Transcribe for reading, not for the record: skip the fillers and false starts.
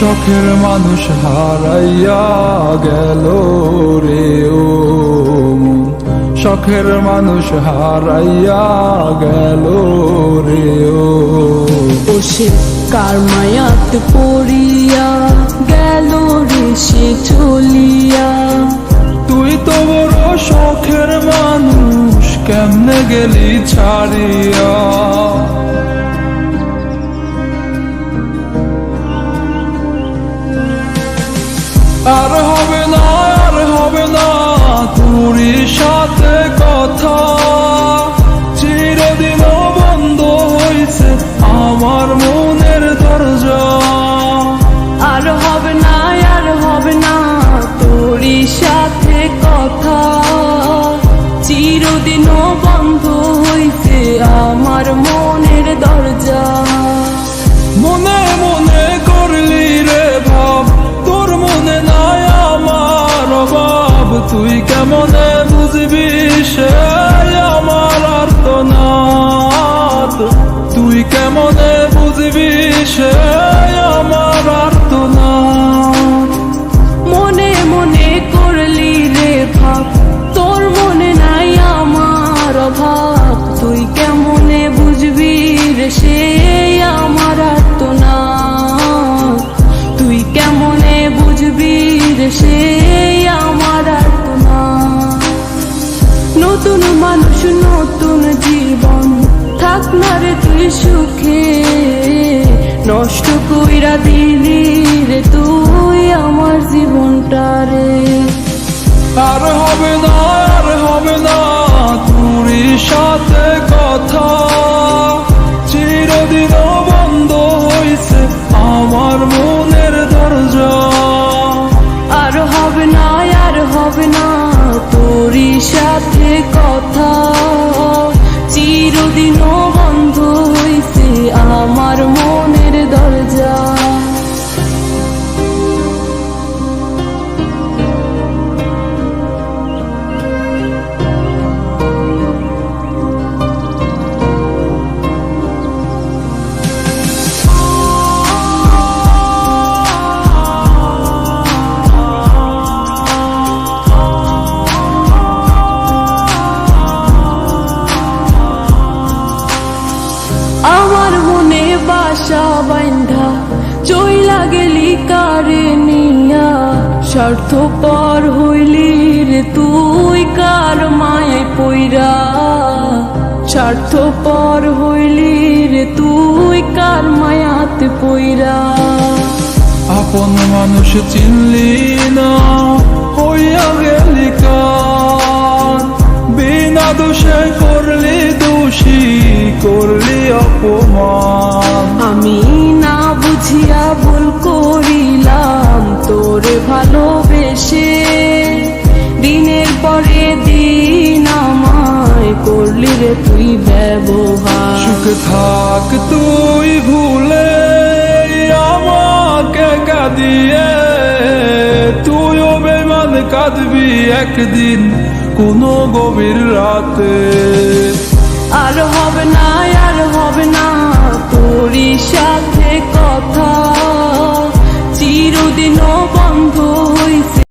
শখের মানুষ হারাইয়া গেল রে ও মন, শখের মানুষ হারাইয়া গেল রে ও। সে কার মায়াত পড়িয়া গেল রে সে চলিয়া। তুই তো বড় শখের মানুষ, কেমনে গেলি ছাড়িয়া। আর হবে না, আর হবে না তোরই সাথে কথা, চিরদিনও বন্ধ হইছে আমার মনের দরজা। আর হবে না, আর হবে না তোরই সাথে কথা, চিরদিনও বন্ধ হইছে আমার মনের দরজা। মনে মনে করলি রে ভাব, তোর মনে নাই আমার অভাব। তুই কেমনে বুঝবি সে আমার আর্তনাদ, তুই কেমনে বুঝবি সে আমার আর্তনাদ। মনে মনে করলি রে ভাব, তোর মনে নাই আমার অভাব। তুই কেমনে বুঝবি রে সে আমার আর্তনাদ, তুই কেমনে বুঝবি রে সে আমার আর্তনাদ। নতুন মানুষ নতুন জীবন, থাক না রে তুই সুখে, নষ্ট কইরা দিলি রে তুই আমার জীবনটা রে। আর হবে না, আর হবে না তোরই সাথে কথা, চিরদিনও বন্ধ হইছে আমার মনের দরজা। আর হবে না, আর হবে না তোরই সাথে কথা, চিরদিনও বন্ধ হইছে আমার মনের দরজা। আমার মনে বাসা বাইন্ধা চইলা গেলি কারে নিয়া, স্বার্থপর হইলি রে তুই কার মায়ায় পইরা। স্বার্থপর হইলি রে তুই কার মায়াতে পইরা। আপন মানুষ চিনলি না, হইয়া গেলি কার। বিনা দোষে করলি দোষী, করলি অপমান। আমি না বুঝিয়া ভুল করিলাম তোরে ভালোবেসে, দিনের পরে দিন আমায় করলি রে তুই ব্যবহার। সুখে থাক তুই ভুলে আমাকে কাঁদিয়ে, তুইও বেমান কাঁদবি একদিন কোনো গভীর রাতে। আর হবে না, আর হবে না তোরই সাথে কথা, চিরদিনও বন্ধ হইছে